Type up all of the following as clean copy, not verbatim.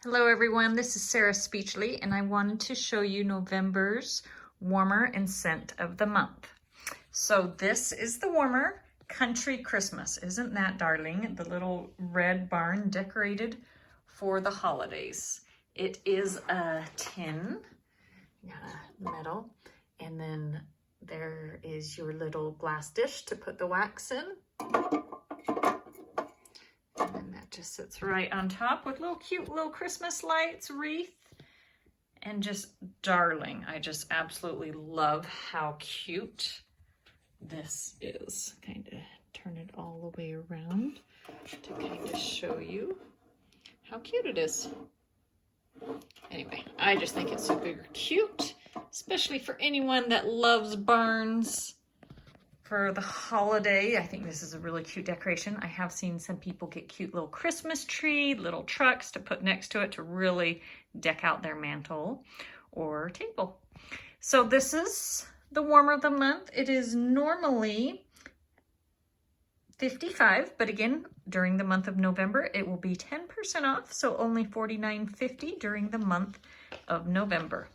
Hello everyone, this is Sarah Speechley and I wanted to show you November's warmer and scent of the month. So this is the warmer, Country Christmas. Isn't that darling? The little red barn decorated for the holidays. It is a tin, metal, and then there is your little glass dish to put the wax in. And that just sits right on top with cute little Christmas lights, wreath, and just darling. I just absolutely love how cute this is. Kind of turn it all the way around to kind of show you how cute it is. Anyway, I just think it's super cute, especially for anyone that loves barns. For the holiday, I think this is a really cute decoration. I have seen some people get cute little Christmas tree, little trucks to put next to it to really deck out their mantle or table. So this is the warmer of the month. It is normally $55, but again, during the month of November, it will be 10% off, so only $49.50 during the month of November.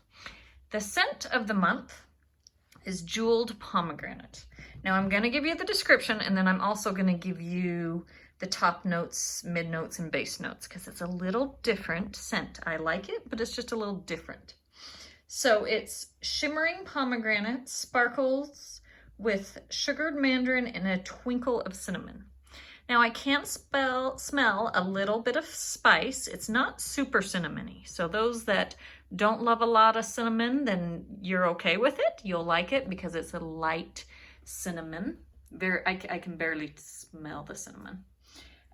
The scent of the month is Jeweled Pomegranate. Now I'm going to give you the description, and then I'm also going to give you the top notes, mid notes, and base notes because it's a little different scent. I like it, but it's just a little different. So it's shimmering pomegranate, sparkles with sugared mandarin and a twinkle of cinnamon. Now I can smell a little bit of spice. It's not super cinnamony. So those that don't love a lot of cinnamon, then you're okay with it. You'll like it because it's a light cinnamon. I can barely smell the cinnamon.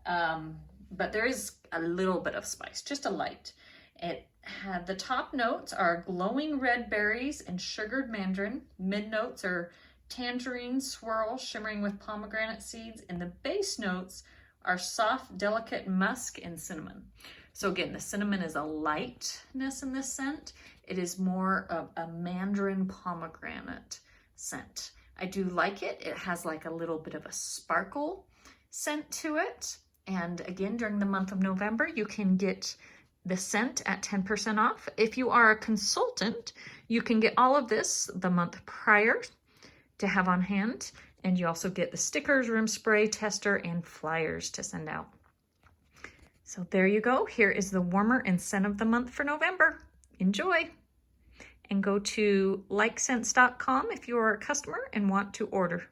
But there is a little bit of spice, just a light. The top notes are glowing red berries and sugared mandarin. Mid notes are tangerine swirl shimmering with pomegranate seeds, and the base notes are soft, delicate musk and cinnamon. So again, the cinnamon is a lightness in this scent. It is more of a mandarin pomegranate scent. I do like it. It has like a little bit of a sparkle scent to it. And again, during the month of November, you can get the scent at 10% off. If you are a consultant, you can get all of this the month prior to have on hand. And you also get the stickers, room spray, tester, and flyers to send out. So there you go. Here is the warmer and scent of the month for November. Enjoy. And go to likescents.com if you are a customer and want to order.